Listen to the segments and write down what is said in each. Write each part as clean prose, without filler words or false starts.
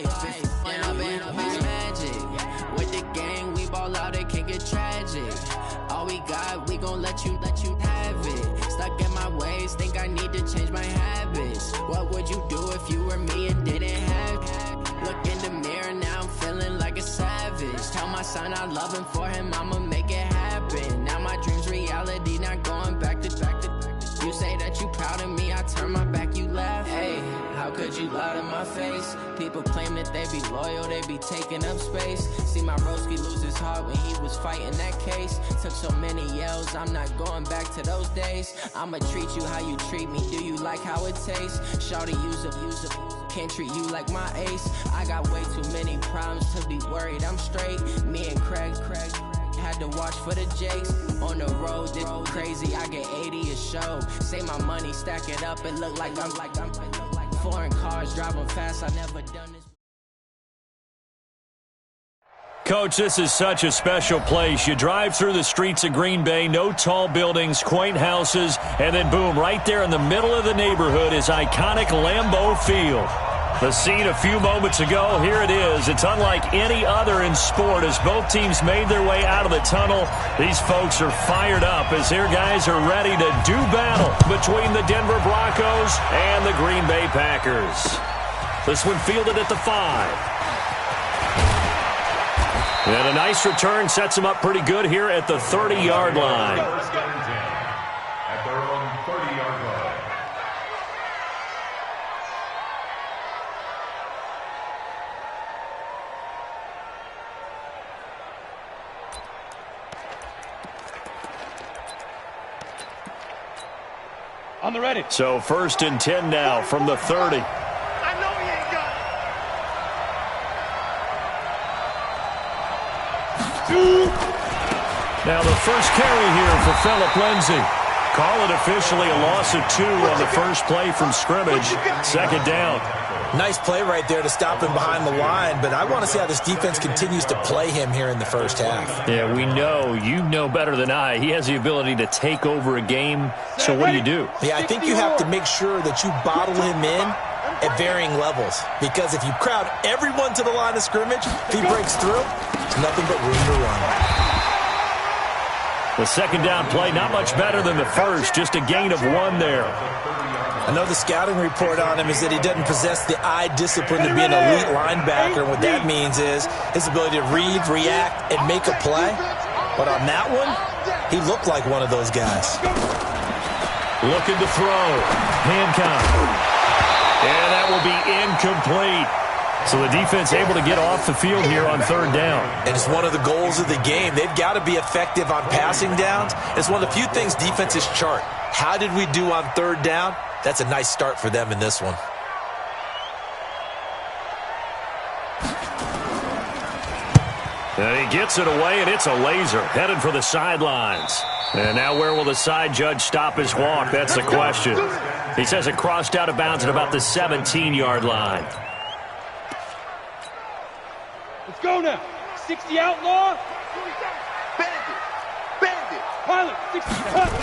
Down band up is magic. With the gang, we ball out, it can get tragic. All we got, we gon' let you have it. Stuck in my ways, think I need to change my habits. What would you do if you were me and didn't have it? Look in the mirror, now I'm feeling like a savage. Tell my son I love him, for him I'ma make it happen. Now my dream's reality, not going back to. You say that you proud of me, I turn my back, you laugh. Hey, how could you lie to my face? People claim that they be loyal, they be taking up space. See my broski lose his heart when he was fighting that case. Took so many yells, I'm not going back to those days. I'ma treat you how you treat me, do you like how it tastes? Shawty, use a can't treat you like my ace. I got way too many problems to be worried, I'm straight. Me and Craig had to watch for the Jakes. On the road, this crazy, I get 80 a show. Say my money, stack it up, it look like I'm foreign cars, driving fast, I never done this. Coach, this is such a special place. You drive through the streets of Green Bay, no tall buildings, quaint houses, and then boom, right there in the middle of the neighborhood is iconic Lambeau Field. The scene a few moments ago, here it is. It's unlike any other in sport as both teams made their way out of the tunnel. These folks are fired up as their guys are ready to do battle between the Denver Broncos and the Green Bay Packers. This one fielded at the 5. And a nice return sets them up pretty good here at the 30-yard line. At their own 30-yard line. On the ready. So 1st and 10 now from the 30. I know he ain't got it. Now the first carry here for Phillip Lindsay. Call it officially a loss of 2 on the first play from scrimmage. 2nd down. Nice play right there to stop him behind the line, but I want to see how this defense continues to play him here in the first half. Yeah, we know. You know better than I. He has the ability to take over a game, so what do? Yeah, I think you have to make sure that you bottle him in at varying levels, because if you crowd everyone to the line of scrimmage, if he breaks through, there's nothing but room to run. The 2nd down play, not much better than the first, just a gain of 1 there. I know the scouting report on him is that he doesn't possess the eye discipline to be an elite linebacker. What that means is his ability to read, react, and make a play. But on that one, he looked like one of those guys. Looking to throw. Hancock. And that will be incomplete. So the defense able to get off the field here on 3rd down. And it's one of the goals of the game. They've got to be effective on passing downs. It's one of the few things defenses chart. How did we do on 3rd down? That's a nice start for them in this one. And he gets it away, and it's a laser headed for the sidelines. And now where will the side judge stop his walk? That's the question. He says it crossed out of bounds at about the 17-yard line. Let's go now. 60 outlaw. Bandit. Pilot, 60 pilot.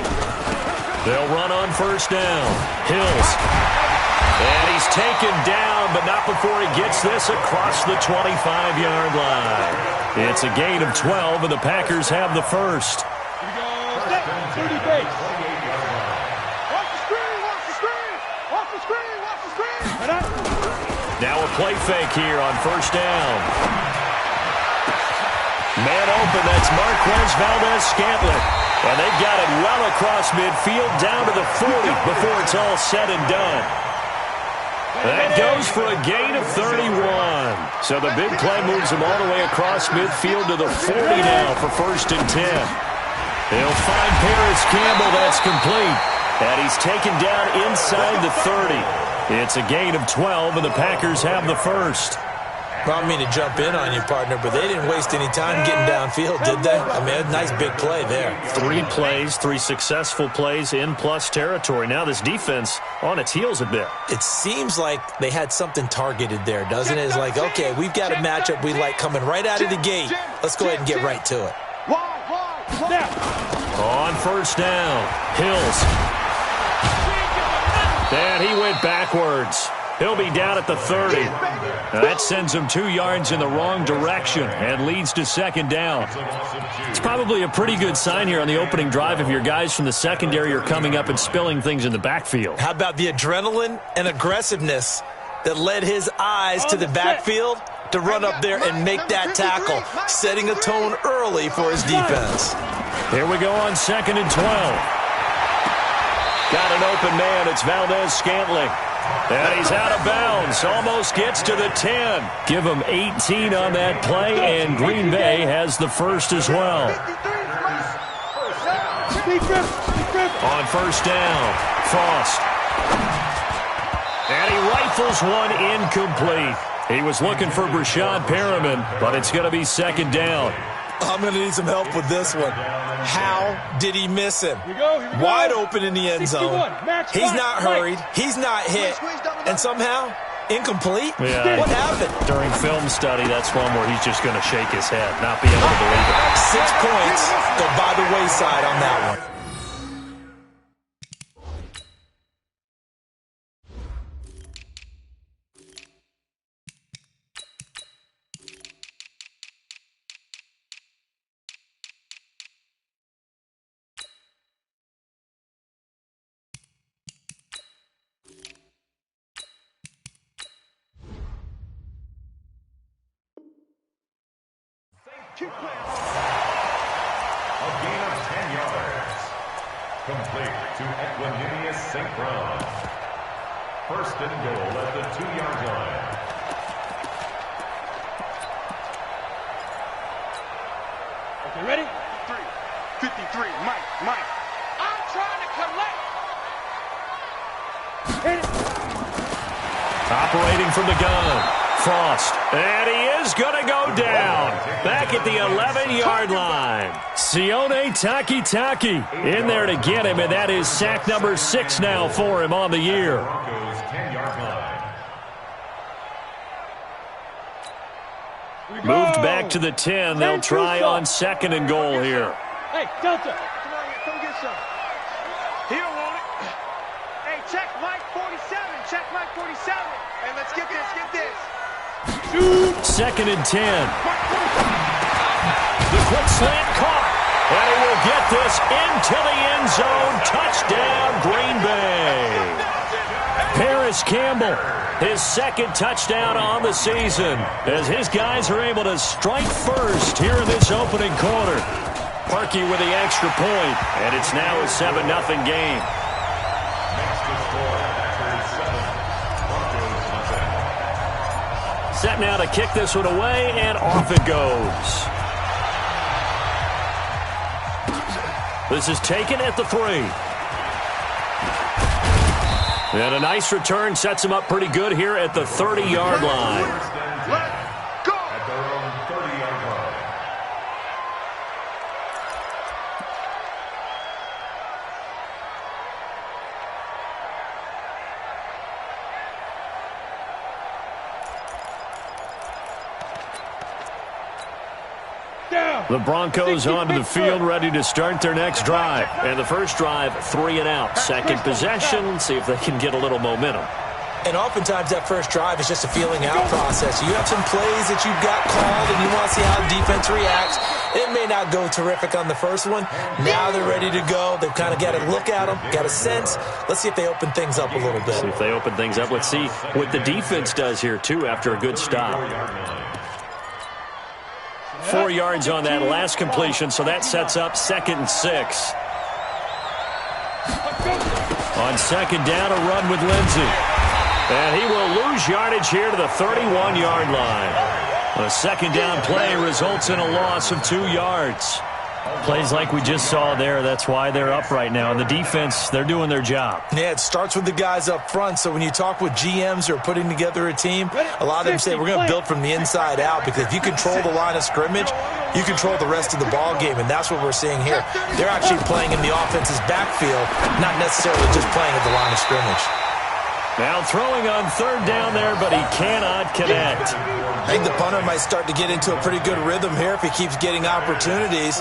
They'll run on 1st down. Hills. And he's taken down, but not before he gets this across the 25-yard line. It's a gain of 12, and the Packers have the first. Here we go. 30 base. Watch the screen. Watch the screen. Now a play fake here on 1st down. Man open, that's Marquez Valdez-Scantling. And they've got it well across midfield, down to the 40 before it's all said and done. That goes for a gain of 31. So the big play moves them all the way across midfield to the 40 now for 1st and 10. They'll find Paris Campbell, that's complete. And he's taken down inside the 30. It's a gain of 12, and the Packers have the first. Well, I mean to jump in on you, partner, but they didn't waste any time getting downfield, did they? I mean, a nice big play there. 3 plays, 3 successful plays in plus territory. Now this defense on its heels a bit. It seems like they had something targeted there, doesn't it? It's like, okay, we've got a matchup we like coming right out of the gate. Let's go ahead and get right to it. On 1st down, Hills. And he went backwards. He'll be down at the 30. Now that sends him 2 yards in the wrong direction and leads to second down. It's probably a pretty good sign here on the opening drive if your guys from the secondary are coming up and spilling things in the backfield. How about the adrenaline and aggressiveness that led his eyes to the backfield to run up there and make that tackle, setting a tone early for his defense. Here we go on 2nd and 12. Got an open man. It's Valdez-Scantling. And he's out of bounds. Almost gets to the 10. Give him 18 on that play, and Green Bay has the first as well. On first down, Frost. And he rifles one incomplete. He was looking for Brashad Perriman, but it's going to be second down. I'm going to need some help with this one. How did he miss him? Wide open in the end zone. He's not hurried. He's not hit. And somehow, incomplete? Yeah, what happened? During film study, that's one where he's just going to shake his head, not be able to believe it. 6 points go by the wayside on that one. A gain of 10 yards. Complete to Equanimous St. Brown. First and goal at the 2-yard line. Okay, ready? 53, Mike. I'm trying to collect. Hit it. Operating from the gun. Frost, and he is going to go down. Back at the 11-yard line. Sione Takitaki in there to get him, and that is sack number 6 now for him on the year. Broncos 10-yard line. Moved back to the 10. They'll try on 2nd and goal here. Hey, Delta, come get some. He don't want it. Hey, check Mike 47. Check Mike 47. Hey, let's get this. 2nd and 10. The quick slant caught. And he will get this into the end zone. Touchdown, Green Bay. Paris Campbell, his 2nd touchdown on the season, as his guys are able to strike first here in this opening quarter. Parkey with the extra point, and it's now a 7-0 game. Set now to kick this one away, and off it goes. This is taken at the 3. And a nice return sets him up pretty good here at the 30-yard line. Let's go! At their own 30-yard line. The Broncos onto the field, ready to start their next drive. And the first drive, 3 and out. Second possession, see if they can get a little momentum. And oftentimes that first drive is just a feeling out process. You have some plays that you've got called and you want to see how defense reacts. It may not go terrific on the first one. Now they're ready to go. They've kind of got to look at them, got a sense. Let's see if they open things up a little bit. See if they open things up. Let's see what the defense does here, too, after a good stop. 4 yards on that last completion, so that sets up 2nd and 6. On 2nd down, a run with Lindsey. And he will lose yardage here to the 31-yard line. A 2nd down play results in a loss of 2 yards. Plays like we just saw there, that's why they're up right now. And the defense, they're doing their job. Yeah, it starts with the guys up front. So when you talk with GMs who are putting together a team, a lot of them say we're going to build from the inside out, because if you control the line of scrimmage, you control the rest of the ball game, and that's what we're seeing here. They're actually playing in the offense's backfield, not necessarily just playing at the line of scrimmage. Now throwing on third down there, but he cannot connect. I think the punter might start to get into a pretty good rhythm here if he keeps getting opportunities.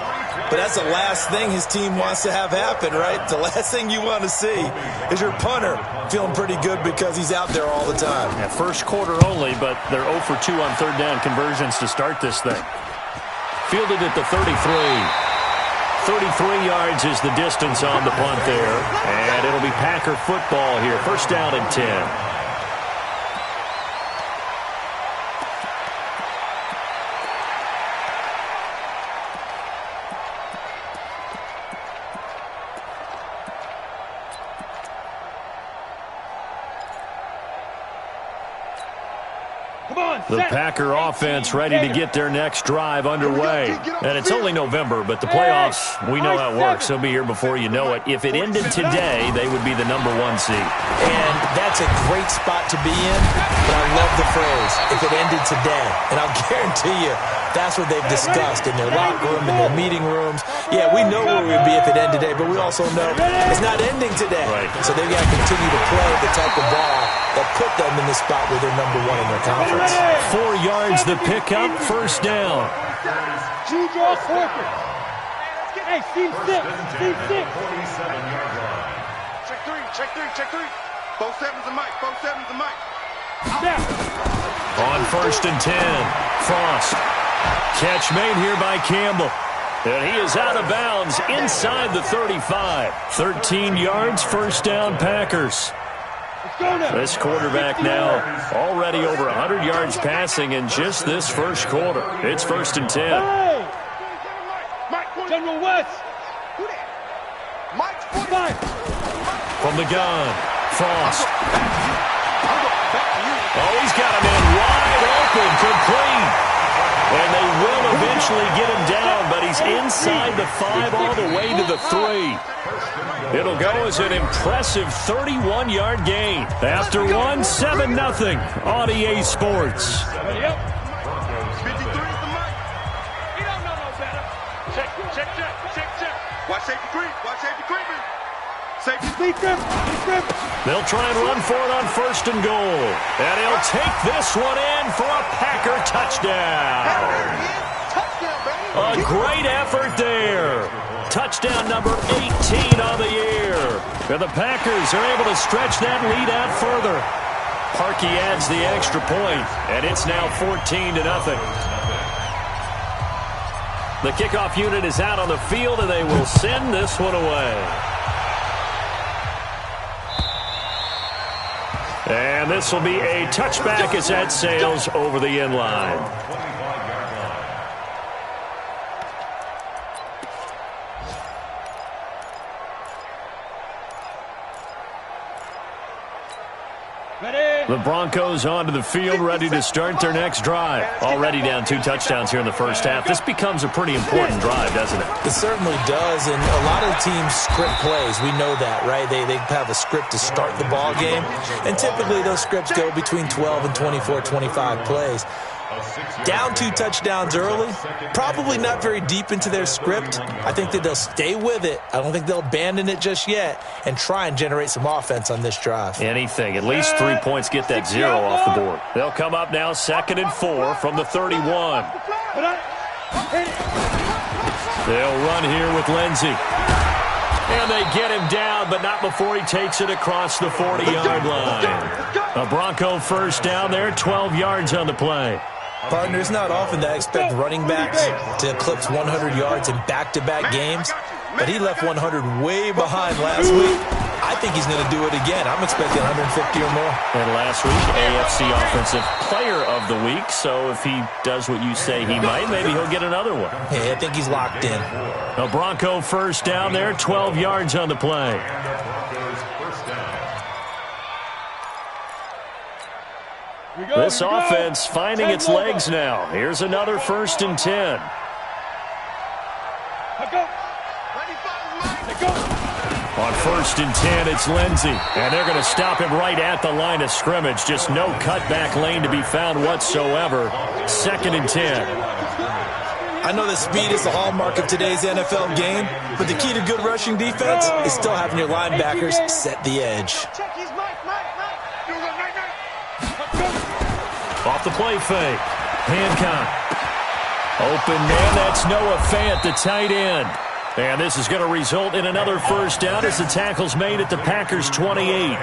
But that's the last thing his team wants to have happen, right? The last thing you want to see is your punter feeling pretty good because he's out there all the time. Yeah, first quarter only, but they're 0 for 2 on third down conversions to start this thing. Fielded at the 33. 33 yards is the distance on the punt there. And it'll be Packer football here. First down and 10. The Packer offense ready to get their next drive underway. And it's only November, but the playoffs, we know how it works. They'll be here before you know it. If it ended today, they would be the #1 seed. And that's a great spot to be in, but I love the phrase, if it ended today. And I'll guarantee you, that's what they've discussed in their locker room, in their meeting rooms. Yeah, we know where we would be if it ended today, but we also know it's not ending today. Right. So they've got to continue to play the type of ball that put them in the spot where they're #1 in their conference. 4 yards the pickup, first down. Juju Corker. Hey, Steve 6. Steve 6. 47-yard line. Check 3, check 3, check 3. 4-7's a mic, 4-7's a mic. On first and 10, Frost. Catch made here by Campbell. And he is out of bounds inside the 35. 13 yards, first down Packers. This quarterback now already over 100 yards passing in just this first quarter. It's first and 10. Hey! General West. Mike 45. From the gun, Frost. Oh, he's got a man wide open, complete. And they will eventually get him down, but he's inside the 5 all the way to the 3. It'll go as an impressive 31-yard gain. After 1, 7-0 on EA Sports. Yep. 53 is the mic. He don't know no better. Check, check, check, check, check. Watch safety creep. Watch safety creeping. Safety creep. They'll try and run for it on first and goal. And he'll take this one in for a Packer touchdown. A great effort there. Touchdown number 18 on the year. And the Packers are able to stretch that lead out further. Parkey adds the extra point, and it's now 14-0. The kickoff unit is out on the field, and they will send this one away. And this will be a touchback as that sails over the end line. The Broncos onto the field, ready to start their next drive. Already down 2 touchdowns here in the first half. This becomes a pretty important drive, doesn't it? It certainly does, and a lot of the teams script plays. We know that, right? They have a script to start the ball game, and typically those scripts go between 12 and 24, 25 plays. Down 2 touchdowns early, probably not very deep into their script. I think that they'll stay with it. I don't think they'll abandon it just yet and try and generate some offense on this drive. Anything. At least 3 points, get that 0 off the board. They'll come up now 2nd and 4 from the 31. They'll run here with Lindsey. And they get him down, but not before he takes it across the 40-yard line. A Bronco first down there, 12 yards on the play. Partner, it's not often that I expect running backs to eclipse 100 yards in back-to-back games, but he left 100 way behind last week. I think he's going to do it again. I'm expecting 150 or more. And last week, AFC Offensive Player of the Week, so if he does what you say he might, maybe he'll get another one. Hey, I think he's locked in. A Bronco first down there, 12 yards on the play. This offense finding its legs now. Here's another 1st and 10. On 1st and 10, it's Lindsey. And they're going to stop him right at the line of scrimmage. Just no cutback lane to be found whatsoever. 2nd and 10. I know that speed is the hallmark of today's NFL game, but the key to good rushing defense is still having your linebackers set the edge. the play fake. Hancock. Open man, that's Noah Fant, the tight end. And this is going to result in another first down as the tackle's made at the Packers' 28.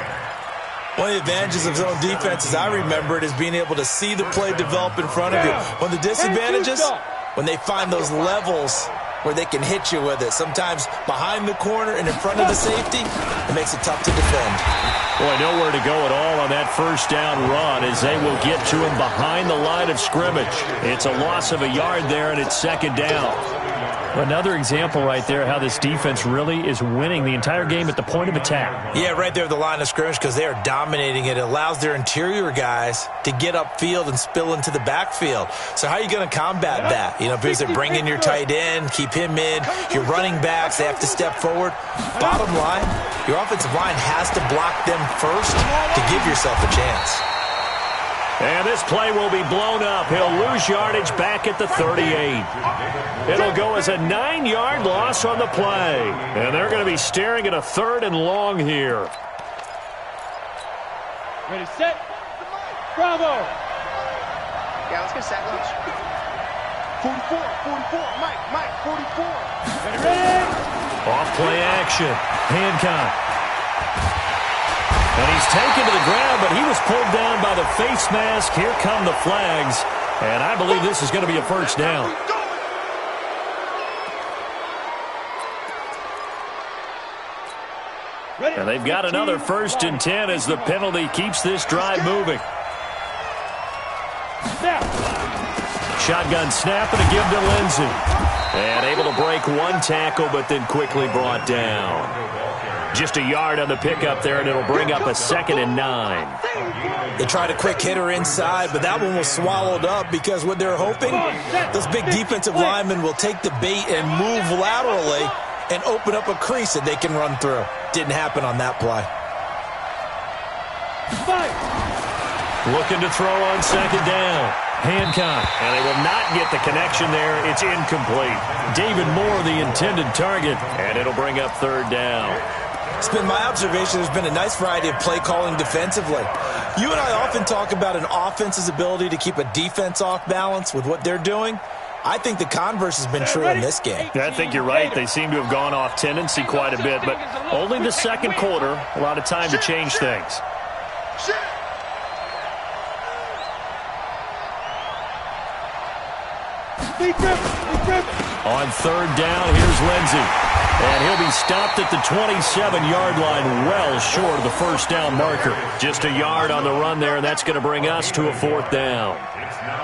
One of the advantages of zone defense, as I remember it, is being able to see the play develop in front of you. One of the disadvantages, when they find those levels where they can hit you with it, sometimes behind the corner and in front of the safety, it makes it tough to defend. Boy, nowhere to go at all on that first down run as they will get to him behind the line of scrimmage. It's a loss of a yard there, and it's second down. Another example right there how this defense really is winning the entire game at the point of attack. Yeah, right there at the line of scrimmage because they are dominating it. It allows their interior guys to get upfield and spill into the backfield. So how are you going to combat that? You know, because they bring in your tight end, keep him in. Your running backs, they have to step forward. Bottom line, your offensive line has to block them first to give yourself a chance. And this play will be blown up. He'll lose yardage back at the 38. It'll go as a 9-yard loss on the play. And they're going to be staring at a 3rd and long here. Ready, set. Bravo. Yeah, let's get set lunch. 44, Mike, 44. Ready. Off play action. Hancock. And he's taken to the ground, but he was pulled down by the face mask. Here come the flags. And I believe this is going to be a first down. And they've got another 1st and 10 as the penalty keeps this drive moving. Shotgun snap and a give to Lindsey. And able to break one tackle, but then quickly brought down. Just a yard on the pickup there, and it'll bring up a 2nd and 9. They tried a quick hitter inside, but that one was swallowed up because what they're hoping, those big defensive linemen will take the bait and move laterally and open up a crease that they can run through. Didn't happen on that play. Looking to throw on 2nd down. Hancock, and they will not get the connection there. It's incomplete. David Moore, the intended target, and it'll bring up 3rd down. It's been my observation there's been a nice variety of play calling defensively. You and I often talk about an offense's ability to keep a defense off balance with what they're doing. I think the converse has been true in this game. I think you're right. They seem to have gone off tendency quite a bit, but only the 2nd quarter, a lot of time to change things. On 3rd down, here's Lindsey. And he'll be stopped at the 27-yard line, well short of the first down marker. Just a yard on the run there, and that's going to bring us to a 4th down.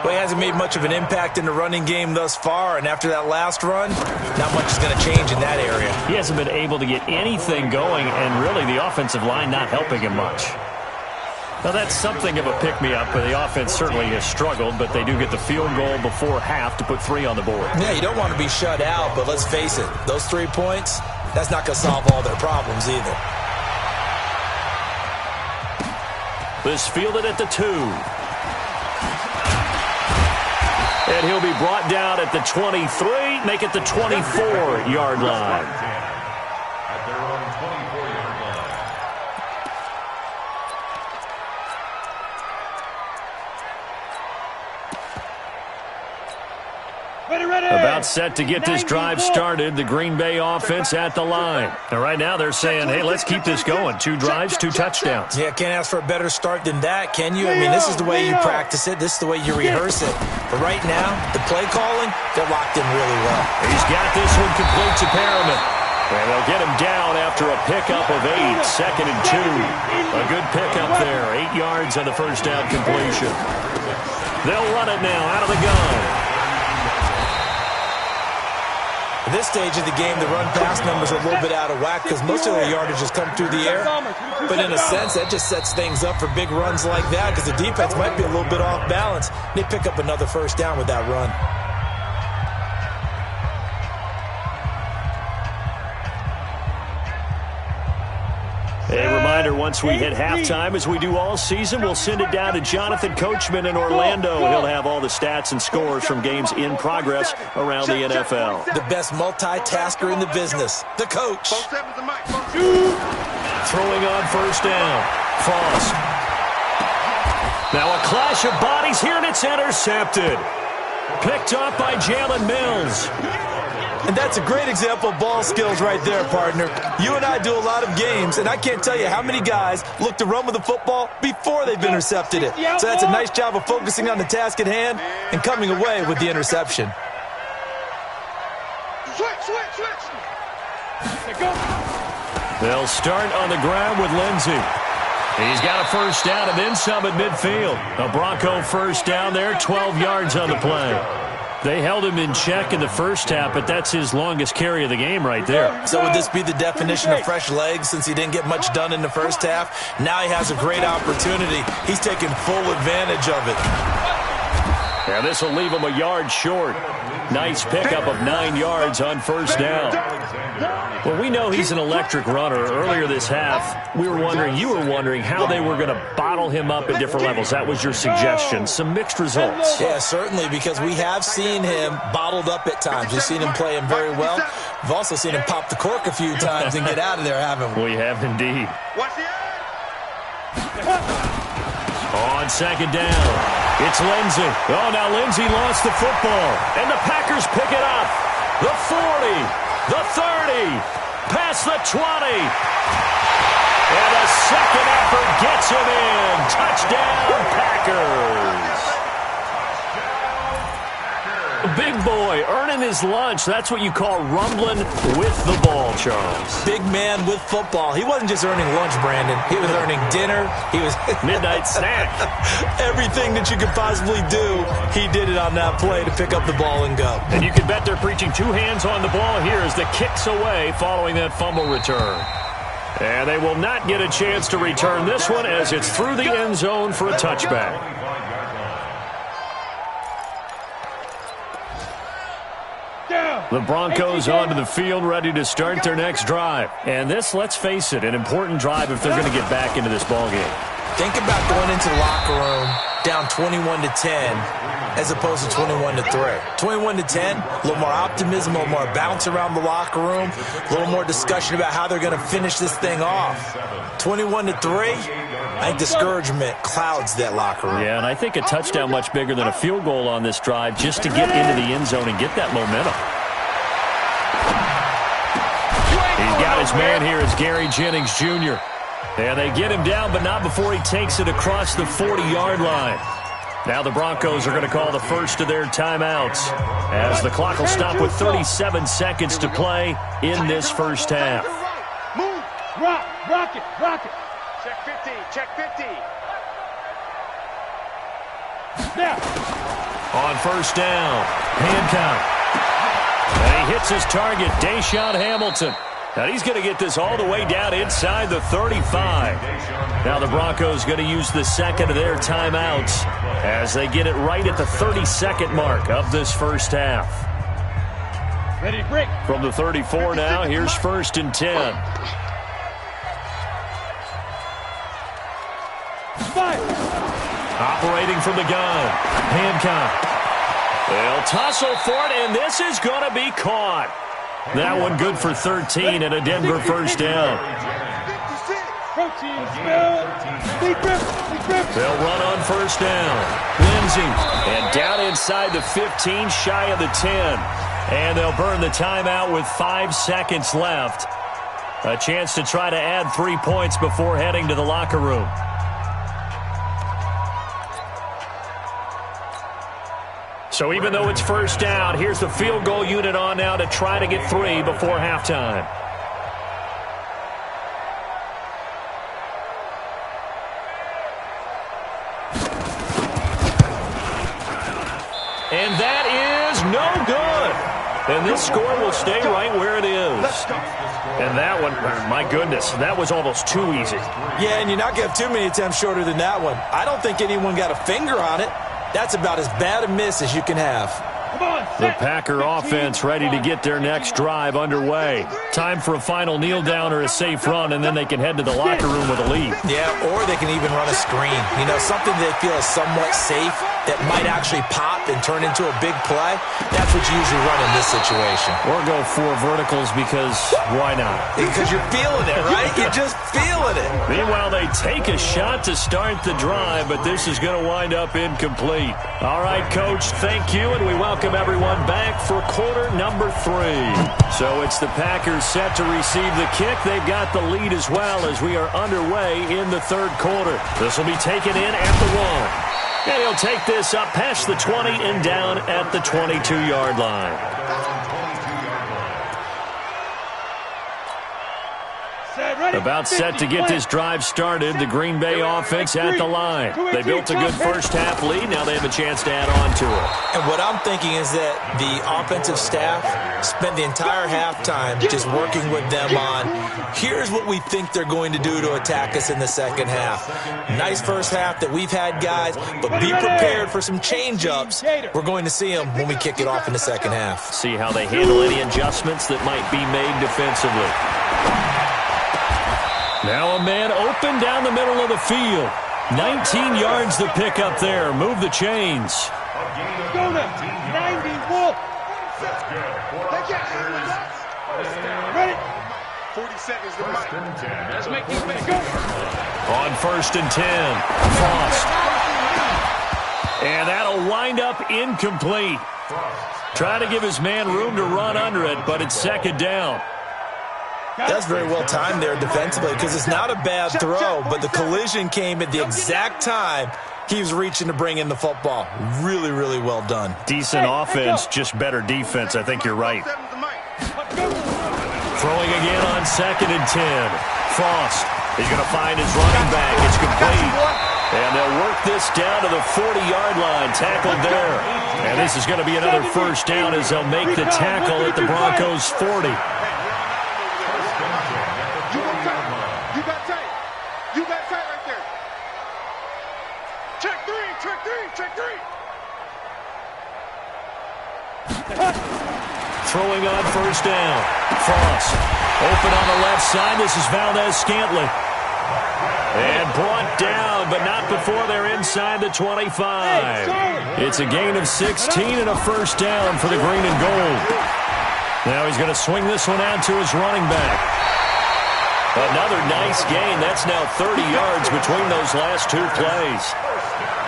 Well, he hasn't made much of an impact in the running game thus far, and after that last run, not much is going to change in that area. He hasn't been able to get anything going, and really the offensive line not helping him much. Now, that's something of a pick-me-up, but the offense certainly has struggled, but they do get the field goal before half to put 3 on the board. Yeah, you don't want to be shut out, but let's face it, those 3 points, that's not going to solve all their problems either. This fielded at the 2. And he'll be brought down at the 23, make it the 24-yard line. At their own 24-yard line. About set to get this drive started. The Green Bay offense at the line. And right now they're saying, hey, let's keep this going. 2 drives, 2 touchdowns. Yeah, can't ask for a better start than that, can you? I mean, this is the way you practice it. This is the way you rehearse it. But right now, the play calling, they're locked in really well. He's got this one complete to Perriman. And they'll get him down after a pickup of 8. 2nd and 2. A good pickup there. 8 yards on the first down completion. They'll run it now out of the gun. At this stage of the game, the run-pass numbers are a little bit out of whack because most of their yardage has come through the air. But in a sense, that just sets things up for big runs like that because the defense might be a little bit off balance. They pick up another first down with that run. A reminder, once we hit halftime, as we do all season, we'll send it down to Jonathan Coachman in Orlando. He'll have all the stats and scores from games in progress around the NFL. The best multitasker in the business, the coach. Throwing on first down, Frost. Now a clash of bodies here, and it's intercepted. Picked off by Jalen Mills. And that's a great example of ball skills right there, partner. You and I do a lot of games, and I can't tell you how many guys look to run with the football before they've intercepted it. So that's a nice job of focusing on the task at hand and coming away with the interception. They'll start on the ground with Lindsey. He's got a first down and then some at midfield. A Bronco first down there, 12 yards on the play. They held him in check in the first half, but that's his longest carry of the game right there. So would this be the definition of fresh legs since he didn't get much done in the first half? Now he has a great opportunity. He's taking full advantage of it. Yeah, this will leave him a yard short. Nice pickup of 9 yards on first down. Well, we know he's an electric runner. Earlier this half, you were wondering how they were going to bottle him up at different levels. That was your suggestion. Some mixed results. Yeah, certainly, because we have seen him bottled up at times. We've seen him play him very well. We've also seen him pop the cork a few times and get out of there, haven't we? We have indeed. On second down, it's Lindsey. Oh, now Lindsey lost the football, and the Packers pick it up. The 40, the 30, past the 20. And a second effort gets him in. Touchdown, Packers. Big boy earning his lunch. That's what you call rumbling with the ball, Charles. Big man with football. He wasn't just earning lunch, Brandon. He was earning dinner. He was midnight snack. Everything that you could possibly do, he did it on that play to pick up the ball and go. And you can bet they're preaching two hands on the ball here as the kick's away following that fumble return. And they will not get a chance to return this one as it's through the end zone for a touchback. The Broncos onto the field, ready to start their next drive. And this, let's face it, an important drive if they're going to get back into this ballgame. Think about going into the locker room down 21-10 as opposed to 21-3. 21-10, a little more optimism, a little more bounce around the locker room, a little more discussion about how they're going to finish this thing off. 21-3, I think discouragement clouds that locker room. Yeah, and I think a touchdown much bigger than a field goal on this drive just to get into the end zone and get that momentum. He's got his man here. It's Gary Jennings Jr. And they get him down, but not before he takes it across the 40-yard line. Now the Broncos are going to call the first of their timeouts as the clock will stop with 37 seconds to play in this first half. Move, rock it. Check 50, check 50. Now. On first down, Hancock. And he hits his target, Deshaun Hamilton. And he's going to get this all the way down inside the 35. Now the Broncos going to use the second of their timeouts as they get it right at the 32nd mark of this first half. Ready, break. From the 34 now, here's 1st and 10. Fire. Operating from the gun, Hancock. They'll tussle for it, and this is going to be caught. That one good for 13 and a Denver first down. They'll run on first down. Lindsey, and down inside the 15, shy of the 10. And they'll burn the timeout with 5 seconds left. A chance to try to add 3 points before heading to the locker room. So even though it's first down, here's the field goal unit on now to try to get 3 before halftime. And that is no good. And this score will stay right where it is. And that one, my goodness, that was almost too easy. Yeah, and you're not going to have too many attempts shorter than that one. I don't think anyone got a finger on it. That's about as bad a miss as you can have. The Packer offense ready to get their next drive underway. Time for a final kneel down or a safe run, and then they can head to the locker room with a lead. Yeah, or they can even run a screen. You know, something they feel is somewhat safe that might actually pop and turn into a big play, that's what you usually run in this situation. Or go 4 verticals because why not? Because you're feeling it, right? You're just feeling it. Meanwhile, they take a shot to start the drive, but this is going to wind up incomplete. All right, Coach, thank you, and we welcome everyone back for quarter number 3. So it's the Packers set to receive the kick. They've got the lead as well as we are underway in the third quarter. This will be taken in at the 1. And he'll take this up past the 20 and down at the 22-yard line. About set to get this drive started. The Green Bay offense at the line. They built a good first-half lead. Now they have a chance to add on to it. And what I'm thinking is that the offensive staff spent the entire halftime just working with them on, here's what we think they're going to do to attack us in the second half. Nice first half that we've had, guys, but be prepared for some change-ups. We're going to see them when we kick it off in the second half. See how they handle any adjustments that might be made defensively. Now a man open down the middle of the field. 19 yards the pick up there. Move the chains. Go to 90, Wolf. Ready? 40 seconds to Mike. Let's make these men go. On 1st and 10. Frost. And that'll wind up incomplete. Trying to give his man room to run under it, but it's second down. That's very well timed there defensively because it's not a bad throw, but the collision came at the exact time he was reaching to bring in the football. Really, really well done. Decent offense, just better defense. I think you're right. Throwing again on 2nd and 10. Frost is going to find his running back. It's complete. And they'll work this down to the 40-yard line. Tackled there. And this is going to be another first down as they'll make the tackle at the Broncos' 40. Throwing on 1st down. Frost open on the left side. This is Valdez-Scantling. And brought down, but not before they're inside the 25. It's a gain of 16 and a first down for the green and gold. Now he's going to swing this one out to his running back. Another nice gain. That's now 30 yards between those last 2 plays.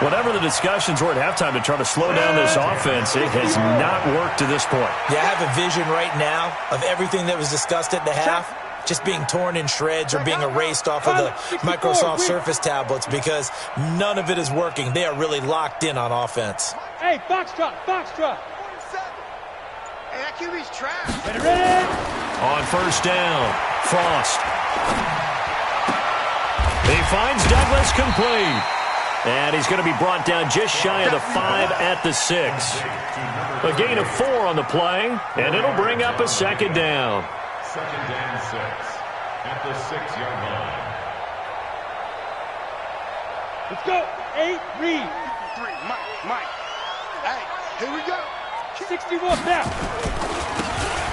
Whatever the discussions were at halftime to try to slow down this offense, it has not worked to this point. Yeah, I have a vision right now of everything that was discussed at the half just being torn in shreds or being erased off of the Microsoft Surface tablets because none of it is working. They are really locked in on offense. Hey, Foxtrot, Foxtrot. Hey, that QB's trash. Ready? On 1st down, Frost. He finds Douglas complete. And he's going to be brought down just shy of the 5 at the 6. A gain of 4 on the play, and it'll bring up a second down. 2nd and 6 at the 6-yard line. Let's go. 8, read. 3, Mike. Hey, here we go. 61 now.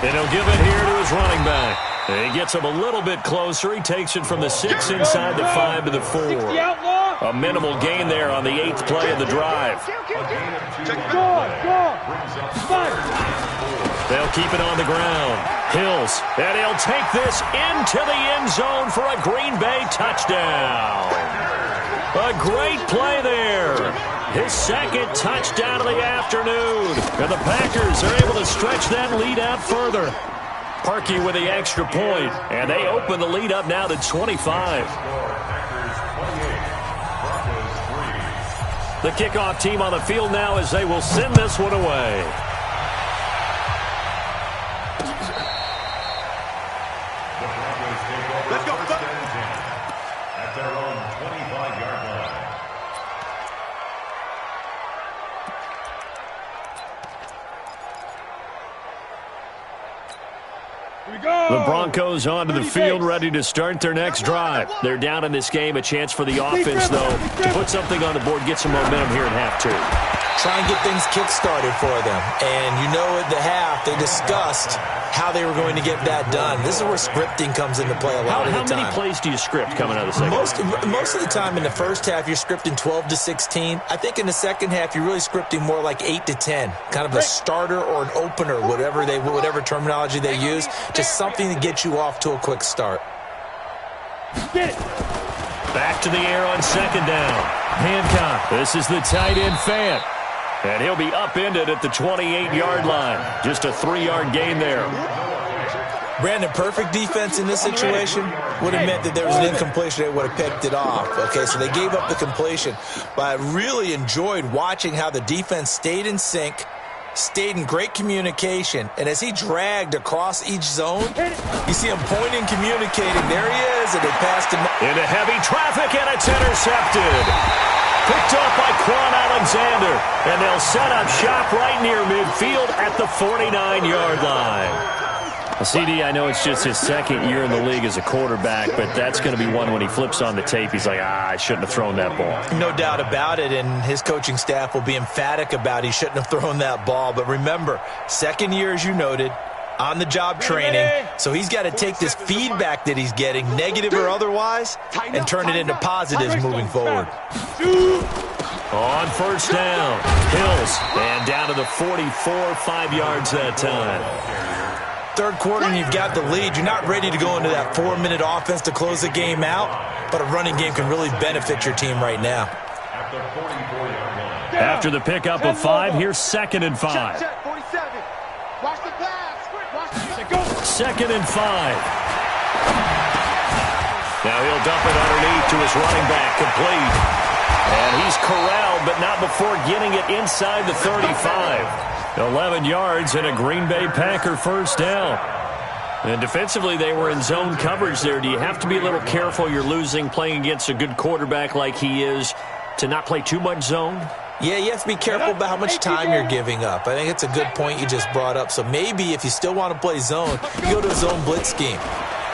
And he'll give it here to his running back. He gets him a little bit closer. He takes it from the 6 inside the 5 to the 4. A minimal gain there on the 8th play of the drive. Go. They'll keep it on the ground. Hills, and he'll take this into the end zone for a Green Bay touchdown. A great play there. His 2nd touchdown of the afternoon. And the Packers are able to stretch that lead out further. Parkey with the extra point, and they open the lead up now to 25. The kickoff team on the field now as they will send this one away. Let's go, at their own 25-yard line. The Broncos onto the field, ready to start their next drive. They're down in this game. A chance for the offense, though, to put something on the board, get some momentum here in half 2. try and get things kick-started for them. And you know at the half, they discussed how they were going to get that done. This is where scripting comes into play a lot of the time. How many plays do you script coming out of the second? Most of the time in the first half, you're scripting 12 to 16. I think in the second half, you're really scripting more like 8 to 10. Kind of a starter or an opener, whatever terminology they use. Just something to get you off to a quick start. Get it. Back to the air on second down. Hancock. This is the tight end Fant. And he'll be upended at the 28-yard line. Just a 3-yard gain there. Brandon, perfect defense in this situation would have meant that there was an incompletion. They would have picked it off. Okay, so they gave up the completion. But I really enjoyed watching how the defense stayed in sync, stayed in great communication, and as he dragged across each zone, you see him pointing, communicating. There he is, and they passed him. Into heavy traffic, and it's intercepted. Picked up by Quan Alexander, and they'll set up shop right near midfield at the 49-yard line. CD, I know it's just his second year in the league as a quarterback, but that's going to be one when he flips on the tape, he's like, I shouldn't have thrown that ball. No doubt about it, and his coaching staff will be emphatic about he shouldn't have thrown that ball. But remember, second year, as you noted, on-the-job training, so he's got to take this feedback that he's getting, negative or otherwise, and turn it into positives moving forward. On first down, Hills, and down to the 44, 5 yards that time. Third quarter and you've got the lead. You're not ready to go into that 4-minute offense to close the game out, but a running game can really benefit your team right now. After the pickup of 5, here's 2nd and 5. Check, 47. Watch the pass. Second and 5. Now he'll dump it underneath to his running back, complete. And he's corralled, but not before getting it inside the 35. 11 yards and a Green Bay Packer first down. And defensively, they were in zone coverage there. Do you have to be a little careful you're losing playing against a good quarterback like he is to not play too much zone? Yeah, you have to be careful about how much time you're giving up. I think it's a good point you just brought up. So maybe if you still want to play zone, you go to a zone blitz scheme.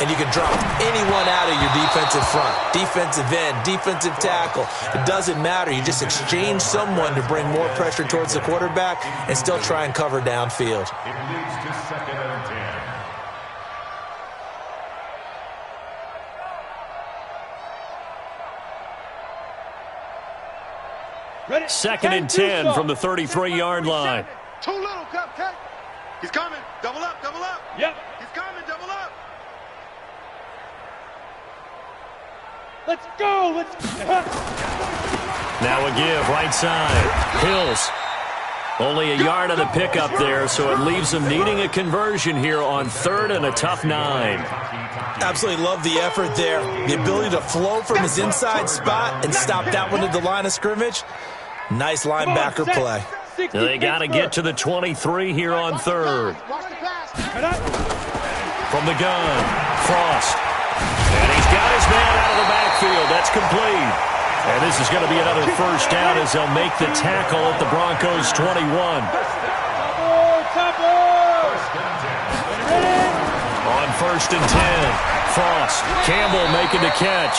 And you can drop anyone out of your defensive front, defensive end, defensive tackle. It doesn't matter. You just exchange someone to bring more pressure towards the quarterback and still try and cover downfield. It leads to 2nd and 10. Ready? 2nd and 10 from the 33-yard line. Too little, Cupcake. He's coming. Double up, double up. Yep. He's coming, double up. Let's go. Now a give, right side. Hills. Only a yard on the pickup there, so it leaves them needing a conversion here on 3rd and a tough 9. Absolutely love the effort there. The ability to flow from his inside spot and stop that one at the line of scrimmage. Nice linebacker play. They got to get to the 23 here on 3rd. From the gun, Frost. And he's got his man out of the backfield. That's complete. And this is going to be another first down as they'll make the tackle at the Broncos' 21. On 1st and 10, Frost. Campbell making the catch.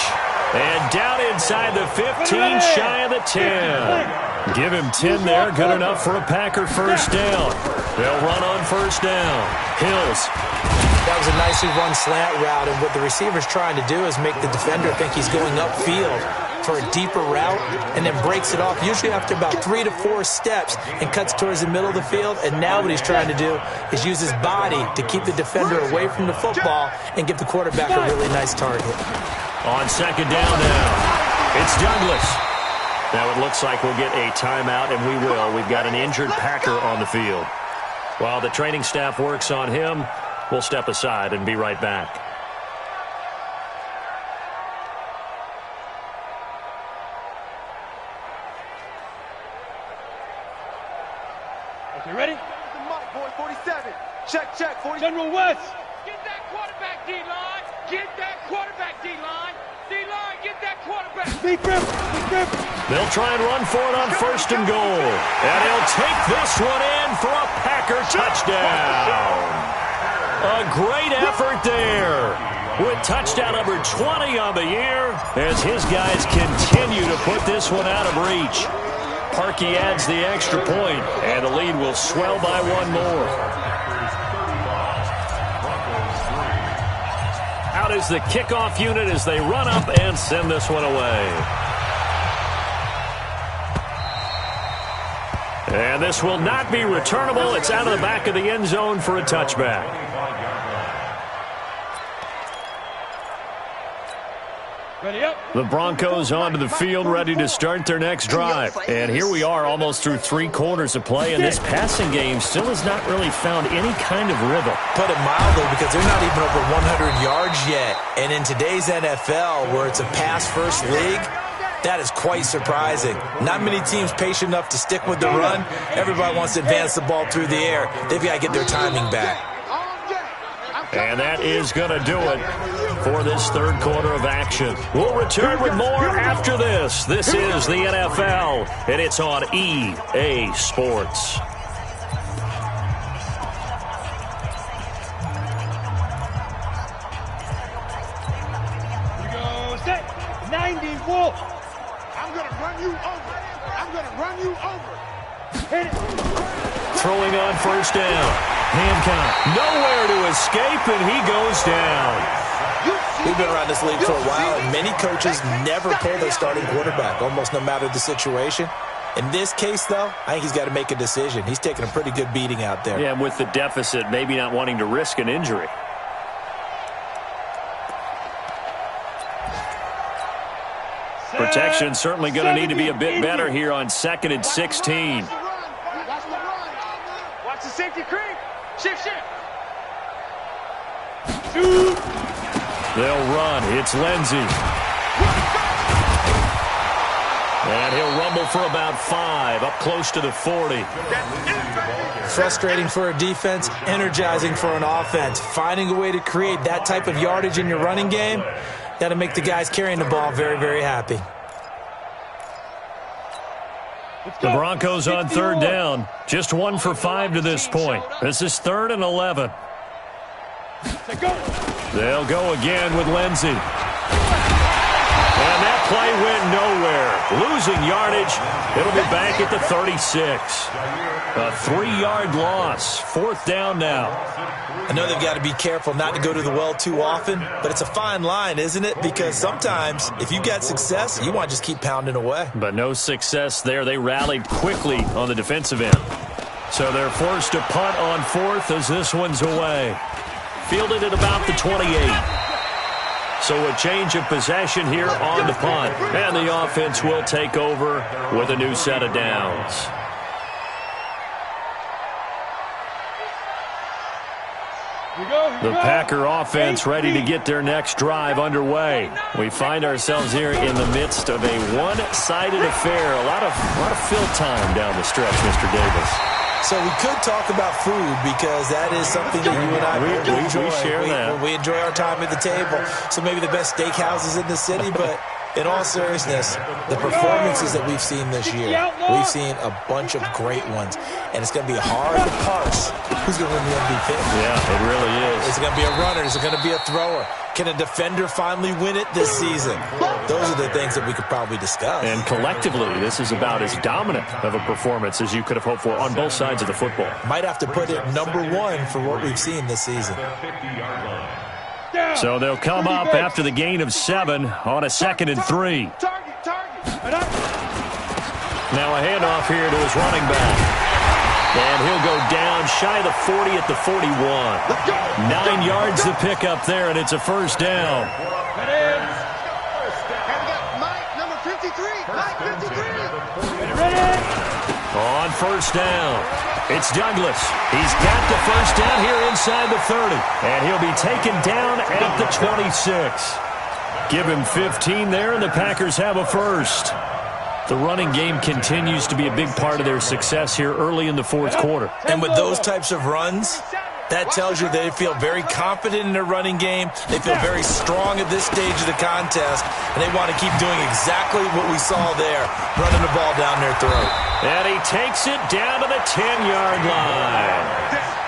And down inside the 15, shy of the 10. Give him 10 there. Good enough for a Packer first down. They'll run on first down. Hills. That was a nicely run slant route, and what the receiver's trying to do is make the defender think he's going upfield for a deeper route and then breaks it off, usually after about 3 to 4 steps, and cuts towards the middle of the field. And now what he's trying to do is use his body to keep the defender away from the football and give the quarterback a really nice target. On 2nd down now, it's Douglas. Now it looks like we'll get a timeout, and we will. We've got an injured Packer on the field. While the training staff works on him, we'll step aside and be right back. Okay, ready? The mic, boy, 47. Check, 47. General West. Get that quarterback, D-line. Get that quarterback, D-line. D-line, get that quarterback. Deep grip. They'll try and run for it on 1st and goal. And he'll take this one in for a Packer touchdown. A great effort there with touchdown number 20 on the year as his guys continue to put this one out of reach. Parkey adds the extra point, and the lead will swell by one more. Out is the kickoff unit as they run up and send this one away. And this will not be returnable. It's out of the back of the end zone for a touchback. The Broncos onto the field, ready to start their next drive. And here we are almost through 3 quarters of play, and this passing game still has not really found any kind of rhythm. Put it mildly, because they're not even over 100 yards yet. And in today's NFL, where it's a pass-first league, that is quite surprising. Not many teams patient enough to stick with the run. Everybody wants to advance the ball through the air. They've got to get their timing back. And that is going to do it for this third quarter of action. We'll return with more after this. This is the NFL, and it's on EA Sports. You go set. 90 Wolf. I'm going to run you over. I'm going to run you over. Hit it. Throwing on first down. Hand count. Nowhere to escape, and he goes down. We've been around this league for a while, and many coaches never pull their starting quarterback, almost no matter the situation. In this case, though, I think he's got to make a decision. He's taking a pretty good beating out there. Yeah, and with the deficit, maybe not wanting to risk an injury. Protection certainly going to need to be a bit better here on 2nd and 16. Watch the safety creep. Shift. They'll run. It's Lindsey. And he'll rumble for about 5, up close to the 40. Frustrating for a defense, energizing for an offense. Finding a way to create that type of yardage in your running game, that'll make the guys carrying the ball very, very happy. The Broncos on third down. Just 1 for 5 to this point. This is 3rd and 11. They'll go again with Lindsey. And that play went nowhere. Losing yardage. It'll be back at the 36. A 3-yard loss. 4th down now. I know they've got to be careful not to go to the well too often, but it's a fine line, isn't it? Because sometimes, if you got success, you want to just keep pounding away. But no success there. They rallied quickly on the defensive end. So they're forced to punt on 4th as this one's away. Fielded at about the 28. So a change of possession here on the punt. And the offense will take over with a new set of downs. The Packer offense ready to get their next drive underway. We find ourselves here in the midst of a one-sided affair. A lot of fill time down the stretch, Mr. Davis. So we could talk about food, because that is something that you and I enjoy. We share that. We enjoy our time at the table. So maybe the best steakhouses in the city, but in all seriousness, the performances that we've seen this year, we've seen a bunch of great ones, and it's going to be hard to parse who's going to win the MVP. Yeah, it really is. Is it going to be a runner? Is it going to be a thrower? Can a defender finally win it this season? Those are the things that we could probably discuss. And collectively, this is about as dominant of a performance as you could have hoped for on both sides of the football. Might have to put it #1 for what we've seen this season. So they'll come up after the gain of 7 on a 2nd and 3. Now a handoff here to his running back. And he'll go down shy of the 40 at the 41. 9 yards to pick up there, and it's a first down. Number 53. Mike 53. On first down, it's Douglas. He's got the first down here inside the 30. And he'll be taken down at the 26. Give him 15 there, and the Packers have a first. The running game continues to be a big part of their success here early in the 4th quarter. And with those types of runs, that tells you they feel very confident in their running game. They feel very strong at this stage of the contest, and they want to keep doing exactly what we saw there, running the ball down their throat. And he takes it down to the 10-yard line.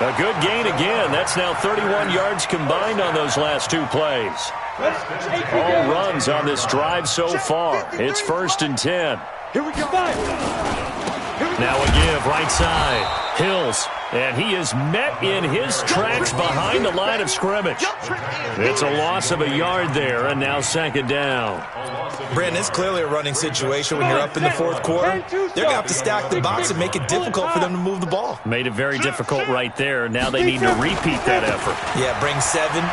A good gain again. That's now 31 yards combined on those last 2 plays. All runs on this drive so far. It's 1st and 10. Here we go. Now a give right side. Hills, and he is met in his tracks behind the line of scrimmage. It's a loss of a yard there, and now second down. Brandon, it's clearly a running situation when you're up in the fourth quarter. They're going to have to stack the box and make it difficult for them to move the ball. Made it very difficult right there. Now they need to repeat that effort. Yeah, bring 7, 8,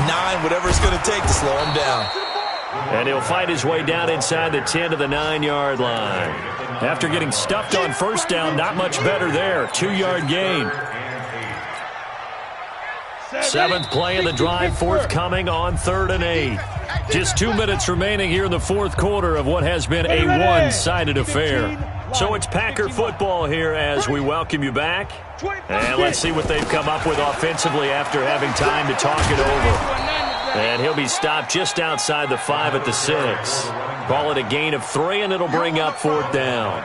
9, whatever it's going to take to slow him down. And he'll fight his way down inside the 10 to the 9-yard line. After getting stuffed on first down, not much better there. 2-yard gain. Seventh play of the drive, forthcoming on 3rd and 8. Just 2 minutes remaining here in the fourth quarter of what has been a one-sided affair. So it's Packer football here as we welcome you back. And let's see what they've come up with offensively after having time to talk it over. And he'll be stopped just outside the 5 at the 6. Call it a gain of 3, and it'll bring up 4th down.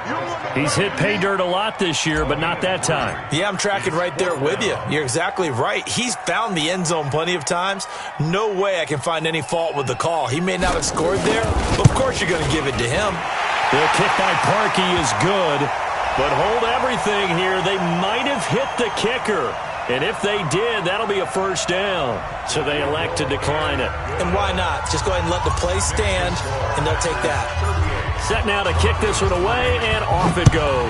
He's hit pay dirt a lot this year, but not that time. Yeah, I'm tracking right there with you. You're exactly right. He's found the end zone plenty of times. No way I can find any fault with the call. He may not have scored there, but of course you're going to give it to him. The kick by Parkey is good, but hold everything here. They might have hit the kicker. And if they did, that'll be a first down. So they elect to decline it. And why not? Just go ahead and let the play stand, and they'll take that. Set now to kick this one away, and off it goes.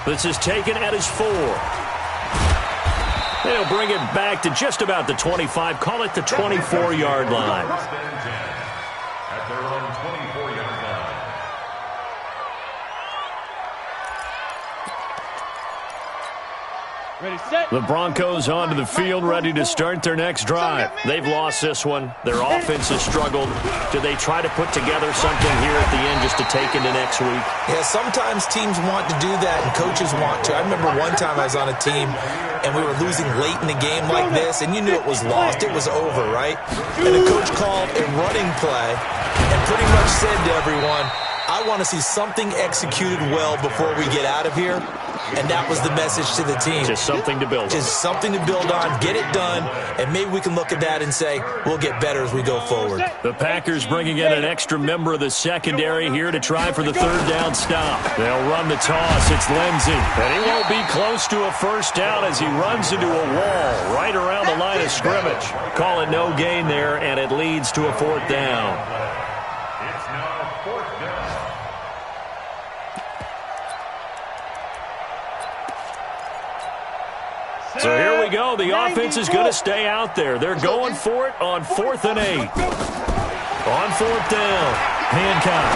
This is taken at his 4. They'll bring it back to just about the 25. Call it the 24-yard line. At their own 24-yard line. Ready, set. The Broncos onto the field, ready to start their next drive. They've lost this one. Their offense has struggled. Do they try to put together something here at the end just to take into next week? Yeah, sometimes teams want to do that and coaches want to. I remember one time I was on a team and we were losing late in the game like this, and you knew it was lost. It was over, right? And the coach called a running play and pretty much said to everyone, I want to see something executed well before we get out of here. And that was the message to the team. Just something to build on. Just something to build on, get it done, and maybe we can look at that and say, we'll get better as we go forward. The Packers bringing in an extra member of the secondary here to try for the 3rd down stop. They'll run the toss. It's Lindsey. And he won't be close to a first down as he runs into a wall right around the line of scrimmage. Call it no gain there, and it leads to a 4th down. It's now 4th down. So here we go. The offense is going to stay out there. They're going for it on 4th and 8. On 4th down, Hancock.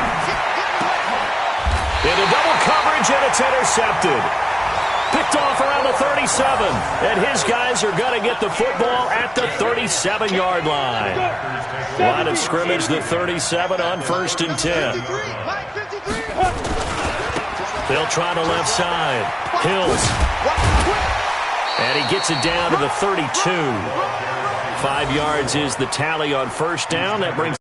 Into double coverage, and it's intercepted. Picked off around the 37. And his guys are going to get the football at the 37-yard line. Line of scrimmage, the 37 on 1st and 10. They'll try the left side. Hills. And he gets it down to the 32. 5 yards is the tally on first down. That brings